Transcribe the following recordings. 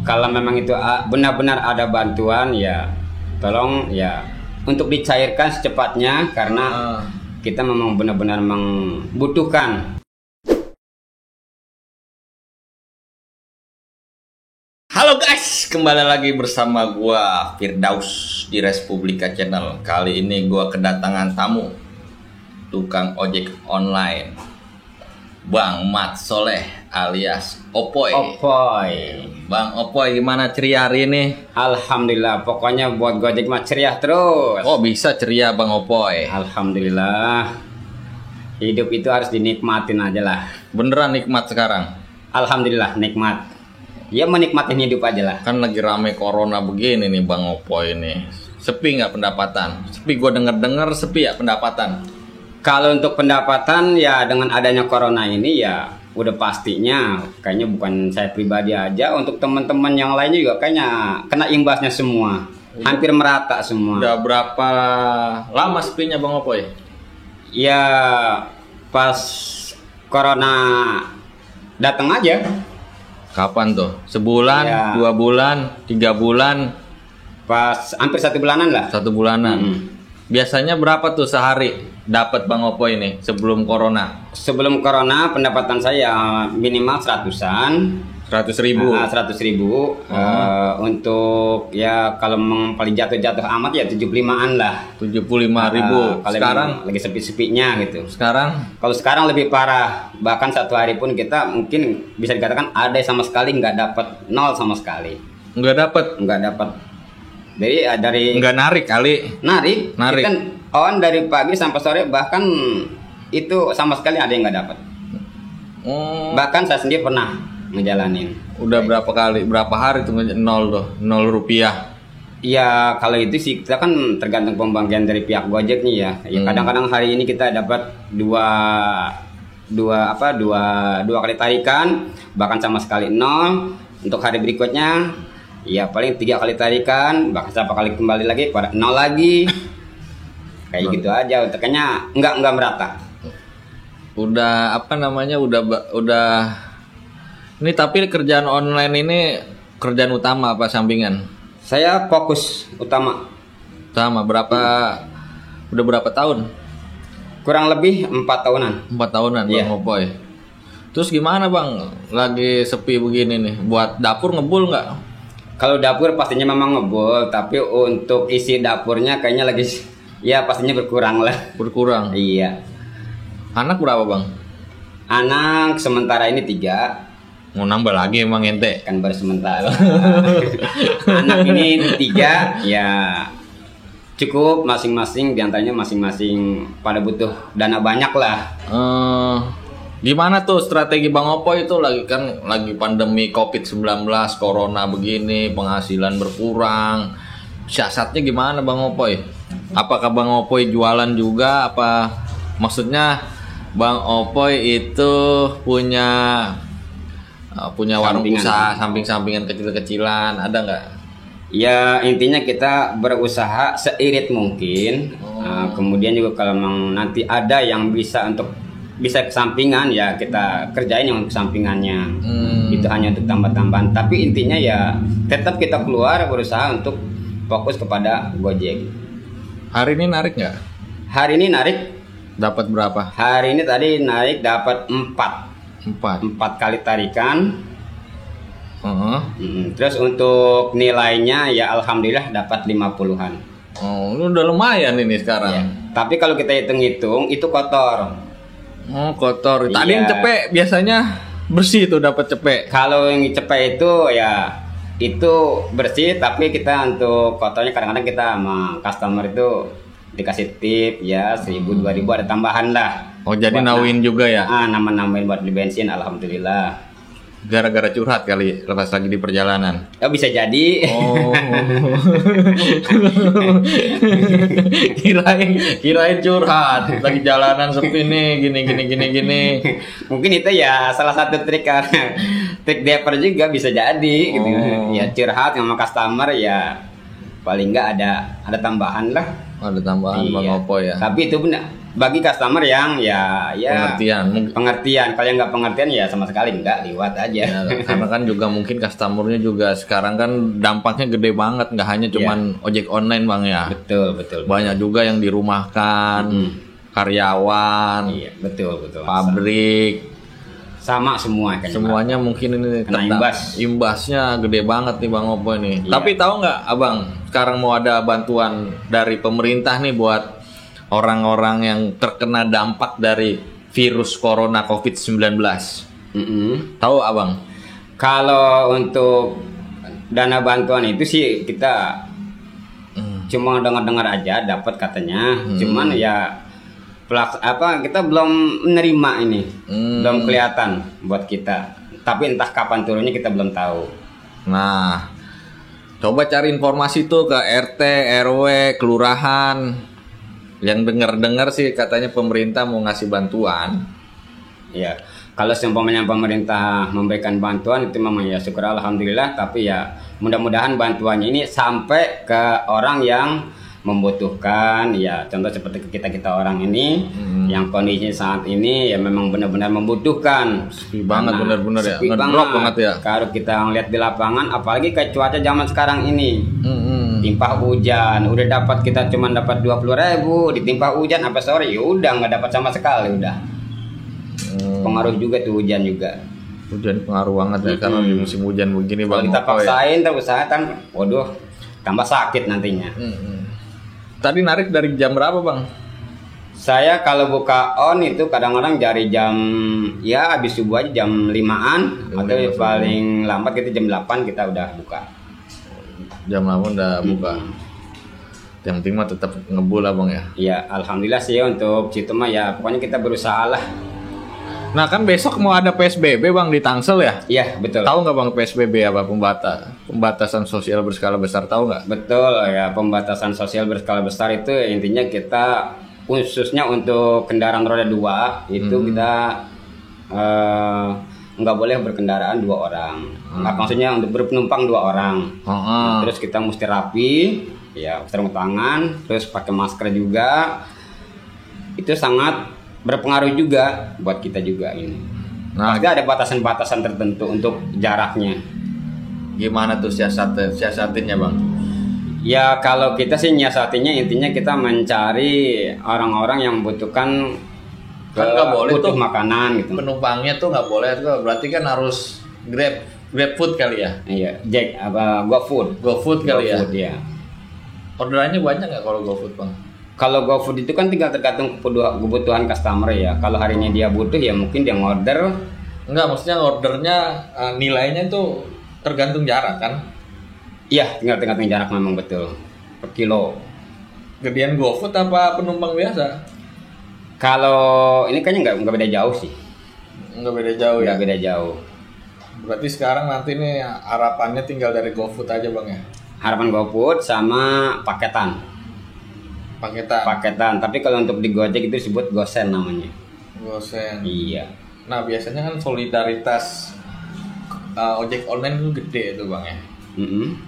kalau memang itu benar-benar ada bantuan ya tolong ya untuk dicairkan secepatnya karena kita memang benar-benar membutuhkan. Halo guys, kembali lagi bersama gua Firdaus di Respublika Channel. Kali ini gua kedatangan tamu, tukang ojek online, Bang Mat Soleh alias Opoy. Bang Opoy, gimana ceria hari ini? Alhamdulillah, pokoknya buat Gojek mah ceria terus. Oh bisa ceria Bang Opoy. Alhamdulillah, hidup itu harus dinikmatin aja lah. Beneran nikmat sekarang? Alhamdulillah nikmat. Ya menikmatin hidup aja lah. Kan lagi rame corona begini nih Bang Opoy ini. Sepi nggak pendapatan? Sepi, gue denger sepi ya pendapatan. Kalau untuk pendapatan ya dengan adanya corona ini ya udah pastinya kayaknya bukan saya pribadi aja, untuk teman-teman yang lainnya juga kayaknya kena imbasnya semua. Hampir merata semua. Udah berapa lama sepinya Bang Opoy? Ya pas corona datang aja. Kapan tuh? Sebulan, Ya. 2 bulan, 3 bulan? Pas hampir 1 bulanan lah. 1 bulanan. Biasanya berapa tuh sehari dapat Bang Opoy ini sebelum corona? Sebelum corona pendapatan saya minimal 100-an. 100.000. 100.000. Untuk ya kalau paling jatuh amat ya 75-an lah. 75.000. Kalau Sekarang lagi sepi-sepinya gitu. sekarang Kalau sekarang lebih parah, bahkan 1 hari pun kita mungkin bisa dikatakan ada sama sekali nggak dapat, nol sama sekali. nggak dapat. Jadi dari Nggak narik kali. narik. Narik. Kita on dari pagi sampai sore, bahkan itu sama sekali ada yang nggak dapat. Oh, Bahkan saya sendiri pernah ngejalanin. udah berapa kali? Berapa hari tuh nol tuh? 0 rupiah. Ya kalau itu sih kita kan tergantung pembagian dari pihak Gojek nih ya. Ya kadang-kadang hari ini kita dapat dua kali tarikan, bahkan sama sekali nol. Untuk hari berikutnya ya paling 3 kali tarikan, bahkan berapa kali kembali lagi pada nol lagi. Kayak gitu aja, kayaknya enggak merata. Udah udah ini, tapi kerjaan online ini kerjaan utama apa sampingan? Saya fokus utama. Sama udah berapa tahun? Kurang lebih 4 tahunan. 4 tahunan Bang Iya. Opoy. Terus gimana Bang? Lagi sepi begini nih, buat dapur ngebul nggak? Kalau dapur pastinya memang ngebul, tapi untuk isi dapurnya kayaknya lagi ya pastinya berkurang lah. Berkurang. Iya. Anak berapa Bang? Anak sementara ini 3. Mau nambah lagi emang ente? Kan baru sementara. Anak ini 3 ya cukup, masing-masing diantaranya masing-masing pada butuh dana banyak lah. Gimana tuh strategi Bang Opoy itu lagi pandemi COVID-19, corona begini, penghasilan berkurang. Siasatnya gimana Bang Opoy? Apakah Bang Opoy jualan juga, apa maksudnya Bang Opoy itu punya warung Sampingan. usaha samping-sampingan kecil-kecilan, ada nggak? Ya intinya kita berusaha seirit mungkin. Kemudian juga kalau memang nanti ada yang bisa kesampingan ya kita kerjain yang kesampingannya. Itu hanya untuk tambah-tambahan. Tapi intinya ya tetap kita keluar berusaha untuk fokus kepada Gojek. Hari ini narik nggak? Hari ini narik. Dapat berapa? Hari ini tadi narik dapat 4 kali tarikan. Terus untuk nilainya ya alhamdulillah dapat 50-an. Oh, lu udah lumayan ini sekarang. Ya. Tapi kalau kita hitung-hitung itu kotor. Oh, kotor. Tadi Iya. yang cepek biasanya bersih tuh, dapat cepek. Kalau yang cepet itu ya itu bersih, tapi kita untuk kotornya kadang-kadang kita sama customer itu dikasih tip ya 1.000 2.000 ada tambahan lah. Oh, jadi Buat nawin juga ya? Nama-namain buat beli bensin, alhamdulillah. Gara-gara curhat kali lepas lagi di perjalanan. Ya bisa jadi. Oh. kirain curhat. Lagi jalanan sepi nih, gini. Mungkin itu ya salah satu trik driver juga bisa jadi gitu. Ya curhat sama customer ya paling nggak ada tambahan lah. Ada tambahan Bang Iya. Opoy ya. Tapi itu benar bagi customer yang pengertian. Kalau yang nggak pengertian ya sama sekali nggak, lewat aja. Ya, karena kan juga mungkin customernya juga sekarang kan dampaknya gede banget, nggak hanya cuman ojek online bang ya. Betul. Banyak juga yang dirumahkan, karyawan, Iya, betul. pabrik. Sama semua kan. Semuanya mungkin ini Kena imbasnya gede banget nih Bang Opo ini. Iya. Tapi tahu nggak Abang, sekarang mau ada bantuan dari pemerintah nih buat orang-orang yang terkena dampak dari virus corona COVID-19. Tahu Abang? Kalau untuk dana bantuan itu sih kita cuma dengar-dengar aja dapat katanya. Cuman ya kita belum menerima ini, belum kelihatan buat kita. Tapi entah kapan turunnya kita belum tahu. Nah, coba cari informasi tuh ke RT, RW, kelurahan. Yang dengar sih katanya pemerintah mau ngasih bantuan. Ya, kalau seumpamanya pemerintah memberikan bantuan itu memang ya syukur alhamdulillah. Tapi ya mudah-mudahan bantuannya ini sampai ke orang yang membutuhkan, ya contoh seperti kita orang ini yang kondisi saat ini ya memang benar-benar membutuhkan. Sepi banget, benar-benar ya, sepi ngedrop banget ya. Kalau kita ngeliat di lapangan, apalagi kayak cuaca zaman sekarang ini, timpah hujan, udah dapat kita cuma dapat 20.000, ditimpa hujan apa sore, ya udah nggak dapat sama sekali udah. Pengaruh juga tuh hujan juga. Hujan pengaruh banget ya, karena di musim hujan begini kalau kita paksain terus usahakan, waduh tambah sakit nantinya. Tadi narik dari jam berapa bang? Saya kalau buka on itu kadang-kadang dari jam ya habis subuh aja jam 5-an atau paling lambat kita jam 8 kita udah buka. Jam 8 udah buka. Yang penting mah tetap ngebul lah bang ya. Iya, alhamdulillah sih untuk situ mah ya pokoknya kita berusaha lah. Nah kan besok mau ada PSBB bang di Tangsel ya? Iya betul. Tahu nggak bang PSBB apa pembatasan sosial berskala besar, tahu nggak? Betul ya, pembatasan sosial berskala besar itu intinya kita khususnya untuk kendaraan roda 2 itu kita nggak boleh berkendaraan 2 orang. Maksudnya untuk berpenumpang 2 orang. Terus kita mesti rapi, ya sarung tangan, terus pakai masker juga. Itu sangat berpengaruh juga buat kita juga ini. Nah, ada batasan-batasan tertentu untuk jaraknya. Gimana tuh siasatinnya bang? Ya kalau kita sih nyiasatinya intinya kita mencari orang-orang yang membutuhkan kan nggak boleh tuh makanan gitu. Penumpangnya tuh nggak boleh tuh, berarti kan harus grab food kali ya? Iya, GoFood kali ya? Ya. Orderannya banyak nggak kalau GoFood bang? Kalau GoFood itu kan tinggal tergantung kebutuhan customer ya. Kalau hari ini dia butuh ya mungkin dia ngorder. Enggak, maksudnya ordernya nilainya tuh tergantung jarak kan? Iya, tinggal tergantung jarak memang betul. Per kilo. Gedean GoFood apa penumpang biasa? Kalau ini kayaknya nggak beda jauh sih. Nggak beda jauh ya? Nggak beda jauh. Berarti sekarang nanti nih harapannya tinggal dari GoFood aja bang ya? Harapan GoFood sama paketan. Tapi kalau untuk di Gojek itu disebut Gosen namanya. Gosen. Iya. Nah biasanya kan solidaritas ojek online itu gede tuh bang ya.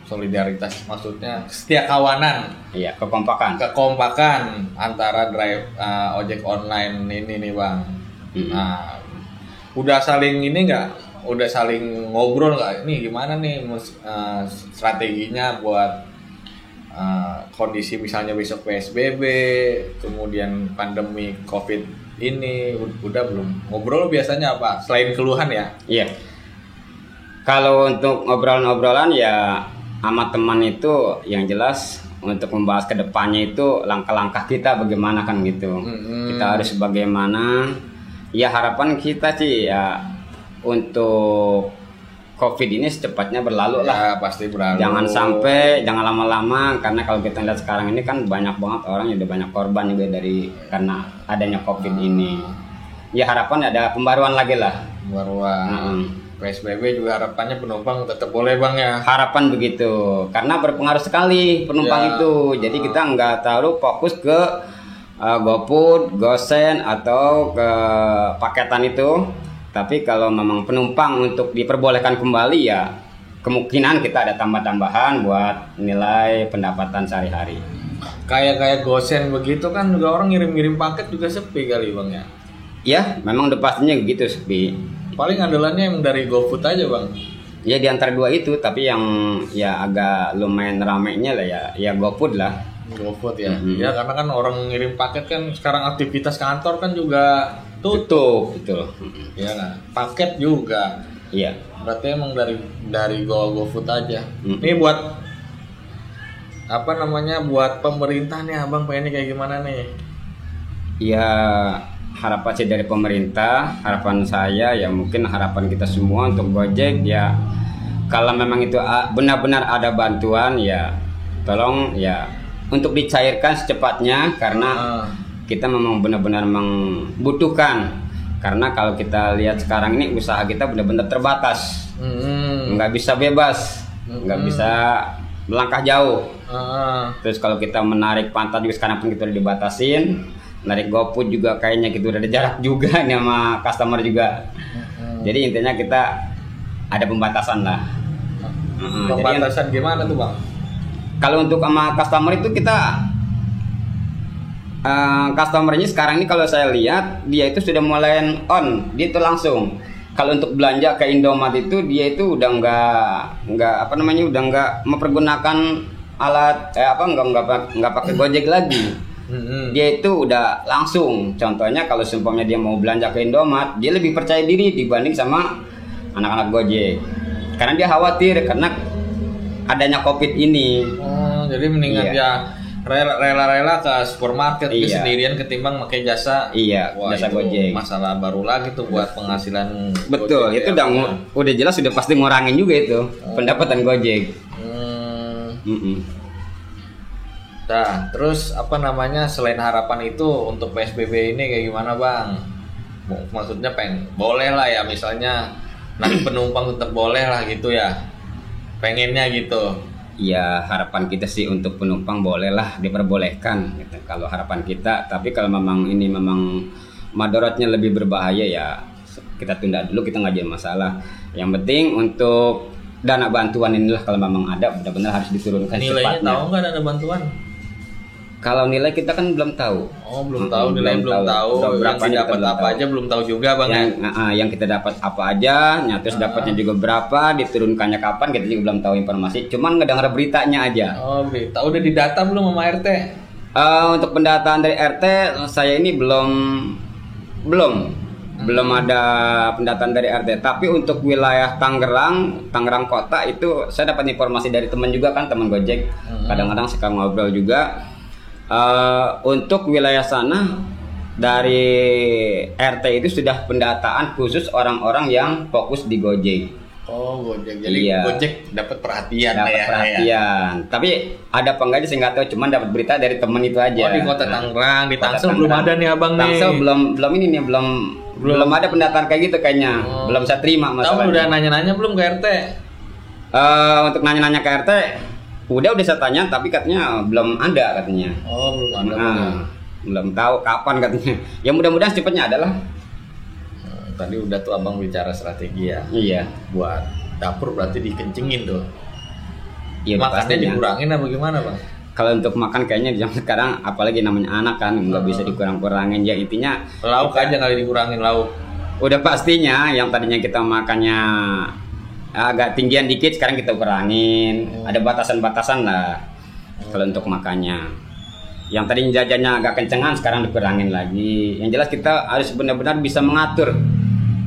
Solidaritas maksudnya setia kawanan. Iya, kekompakan antara ojek online ini nih bang. Nah udah saling ini nggak? Udah saling ngobrol nggak? Ini gimana nih strateginya buat kondisi misalnya besok PSBB, kemudian pandemi COVID ini, udah belum? Ngobrol biasanya apa? Selain keluhan ya? Iya. Kalau untuk obrolan-obrolan ya sama teman itu yang jelas untuk membahas ke depannya itu langkah-langkah kita bagaimana kan gitu. Kita harus bagaimana? Ya harapan kita sih ya untuk COVID ini secepatnya berlalu lah. Ya, pasti berlalu. Jangan lama-lama karena kalau kita lihat sekarang ini kan banyak banget orang yang udah banyak korban juga karena adanya COVID ini. Ya harapan ada pembaruan lagi lah. PSBB juga harapannya penumpang tetap boleh bang ya. Harapan begitu karena berpengaruh sekali penumpang itu. Jadi kita nggak terlalu fokus ke GoFood, Gosen atau ke paketan itu. Tapi kalau memang penumpang untuk diperbolehkan kembali ya kemungkinan kita ada tambah-tambahan buat nilai pendapatan sehari-hari. kayak gosen begitu kan juga orang ngirim-ngirim paket juga sepi kali bang ya. Ya, memang udah pastinya gitu sepi. Paling andalannya yang dari GoFood aja bang. Ya di antara dua itu, tapi yang ya agak lumayan ramainya lah ya GoFood lah. GoFood ya. Ya karena kan orang ngirim paket kan sekarang aktivitas kantor kan juga tutup. Betul. Ya kan. Paket juga. Iya. Berarti emang dari GoFood aja. Ini buat apa namanya, buat pemerintah nih abang pengennya kayak gimana nih? Ya harapan sih dari pemerintah, harapan saya ya mungkin harapan kita semua untuk Gojek ya, kalau memang itu benar-benar ada bantuan ya tolong ya untuk dicairkan secepatnya, karena kita memang benar-benar membutuhkan. Karena kalau kita lihat sekarang ini usaha kita benar-benar terbatas, nggak bisa bebas, nggak bisa melangkah jauh. Terus kalau kita menarik pantat juga sekarang pun kita udah dibatasin. Narik GoFood juga kayaknya gitu udah ada jarak juga nih sama customer juga. Jadi intinya kita ada pembatasan lah. Pembatasan jadi, gimana tuh bang? Kalau untuk sama customer itu kita customernya sekarang ini kalau saya lihat dia itu sudah mulai on, dia itu langsung. Kalau untuk belanja ke Indomaret itu dia itu udah nggak apa namanya, udah nggak mempergunakan alat nggak pakai Gojek lagi. Dia itu udah langsung. Contohnya kalau seumpamanya dia mau belanja ke Indomaret, dia lebih percaya diri dibanding sama anak-anak Gojek. Karena dia khawatir karena adanya COVID ini. Jadi mendingan dia rela-rela ke supermarket sendirian ketimbang pakai jasa. Jasa Gojek. Masalah baru lagi tuh buat penghasilan. Betul, Gojek itu udah jelas sudah pasti ngurangin juga itu pendapatan Gojek. Nah, terus apa namanya, selain harapan itu untuk PSBB ini kayak gimana bang? Maksudnya boleh lah ya, misalnya nanti penumpang tetap boleh lah gitu ya, pengennya gitu. Ya harapan kita sih untuk penumpang boleh lah diperbolehkan gitu, kalau harapan kita. Tapi kalau memang ini memang madorotnya lebih berbahaya ya kita tunda dulu, kita nggak jadi masalah. Yang penting untuk dana bantuan inilah kalau memang ada benar-benar harus diturunkan nilainya. Nilainya tahu nggak dana bantuan? Kalau nilai kita kan belum tahu. Belum tahu nilai, belum tahu. Yang dapat apa aja belum tahu juga bang. Yang kita dapat apa aja, terus dapatnya juga berapa, diturunkannya kapan kita juga belum tahu informasi. Cuman ngedengar beritanya aja. Berita. Udah didata belum sama RT? Untuk pendataan dari RT saya ini belum ada pendataan dari RT. Tapi untuk wilayah Tangerang kota itu saya dapat informasi dari teman juga kan, teman Gojek. Kadang-kadang suka ngobrol juga. Untuk wilayah sana dari RT itu sudah pendataan khusus orang-orang yang fokus di Gojek. Gojek. Jadi Gojek dapat perhatian. Tapi ada apa enggaknya saya nggak tahu. Cuman dapat berita dari teman itu aja. Di kota Tangerang, di Tangsel belum ada nih abang nih. Tangsel belum ada pendataan kayak gitu kayaknya. Belum saya terima masalahnya. Tahu udah nanya-nanya belum ke RT? Untuk nanya-nanya ke RT. Udah saya tanya, tapi katanya belum ada katanya. Belum ada. Belum tahu kapan katanya. Ya mudah-mudahan secepatnya ada lah. Tadi udah tuh abang bicara strategi ya. Iya. Buat dapur berarti dikencengin tuh. Iya. Makannya dikurangin apa gimana bang? Kalau untuk makan kayaknya zaman sekarang, apalagi namanya anak kan, nggak bisa dikurang-kurangin. Ya intinya lauk aja kali dikurangin lauk. Udah pastinya yang tadinya kita makannya agak tinggian dikit, sekarang kita kurangin. Ada batasan-batasan lah kalau untuk makannya. Yang tadinya jajannya agak kencengan, sekarang dikurangin lagi. Yang jelas kita harus benar-benar bisa mengatur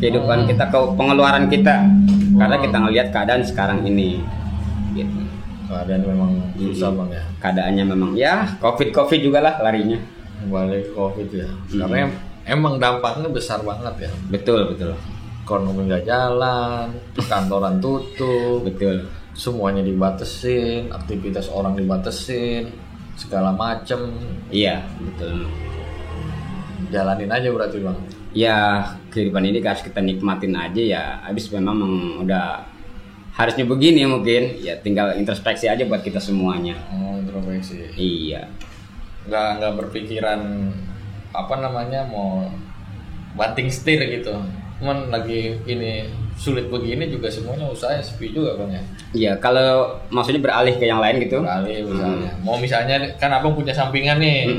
kehidupan kita, ke pengeluaran kita. Karena kita ngelihat keadaan sekarang ini gitu. Keadaan memang susah bang ya. Keadaannya memang ya COVID juga lah larinya. Balik COVID ya. Karena emang dampaknya besar banget ya. Betul. Ekonomi nggak jalan, kantoran tutup, betul. Semuanya dibatesin, aktivitas orang dibatesin, segala macem. Iya, betul. Jalanin aja berarti bang. Ya kehidupan ini harus kita nikmatin aja ya. Habis memang udah harusnya begini mungkin. Ya tinggal introspeksi aja buat kita semuanya. Introspeksi. Iya. Nggak berpikiran apa namanya mau banting setir gitu. Cuman lagi ini sulit begini juga semuanya usahanya sepi juga Bang ya. Iya, kalau maksudnya beralih ke yang lain gitu. Beralih misalnya. Mau misalnya kan Abang punya sampingan nih.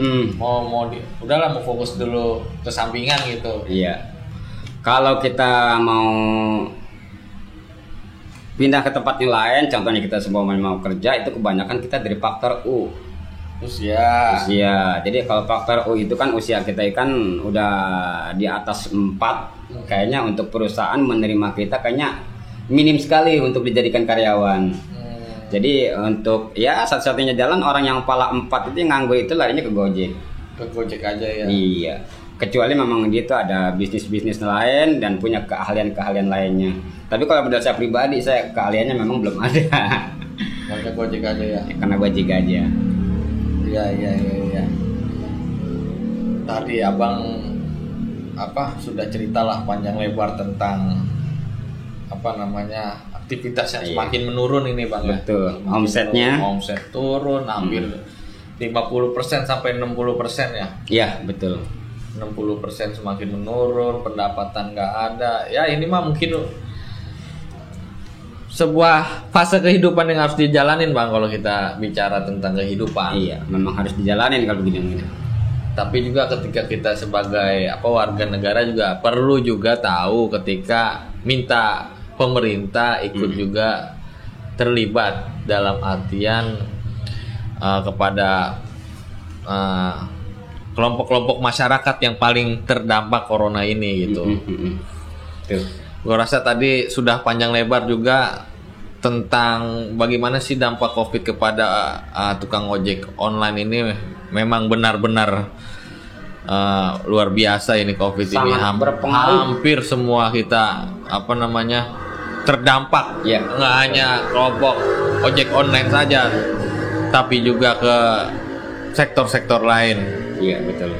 Udahlah mau fokus dulu ke sampingan gitu. Iya. Kalau kita mau pindah ke tempat yang lain, contohnya kita semua mau kerja, itu kebanyakan kita dari faktor Usia. Jadi kalau faktor U itu kan usia kita kan udah di atas 4, kayaknya untuk perusahaan menerima kita kayaknya minim sekali untuk dijadikan karyawan. Jadi untuk ya satu-satunya jalan orang yang pala 4 itu yang nganggur itu larinya ke Gojek. Ke Gojek aja ya. Iya. Kecuali memang dia tuh ada bisnis-bisnis lain dan punya keahlian-keahlian lainnya. Tapi kalau menurut saya pribadi, saya keahliannya memang belum ada. Karena Gojek aja ya. Karena Gojek aja. Iya. Tadi Abang sudah ceritalah panjang lebar tentang aktivitas yang semakin menurun ini Bang. Betul. Omset turun hampir 50% sampai 60% ya. Iya, betul. 60% semakin menurun, pendapatan nggak ada. Ya ini mah mungkin sebuah fase kehidupan yang harus dijalanin Bang kalau kita bicara tentang kehidupan. Iya, memang harus dijalanin kalau begini. Tapi juga ketika kita sebagai warga negara juga perlu juga tahu ketika minta pemerintah ikut juga terlibat dalam artian kepada kelompok-kelompok masyarakat yang paling terdampak corona ini gitu. Gue rasa tadi sudah panjang lebar juga tentang bagaimana sih dampak COVID kepada tukang ojek online ini. Memang benar-benar luar biasa ini COVID. Sangat ini hampir semua kita terdampak. Nggak hanya kelompok ojek online saja, tapi juga ke sektor-sektor lain. Iya, betul.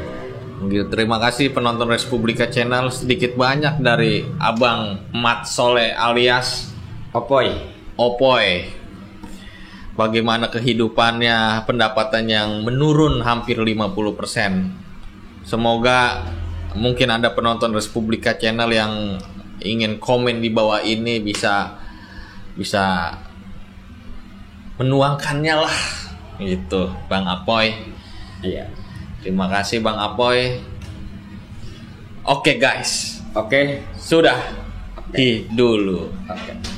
Terima kasih penonton Respublika Channel, sedikit banyak dari Abang Mat Soleh alias Opoy. Bagaimana kehidupannya, pendapatan yang menurun hampir 50%. Semoga mungkin ada penonton Respublika Channel yang ingin komen di bawah ini bisa menuangkannya lah. Gitu, Bang Apoy. Iya. Terima kasih Bang Apoy. Oke guys. Oke. Sudah. Dulu. Oke.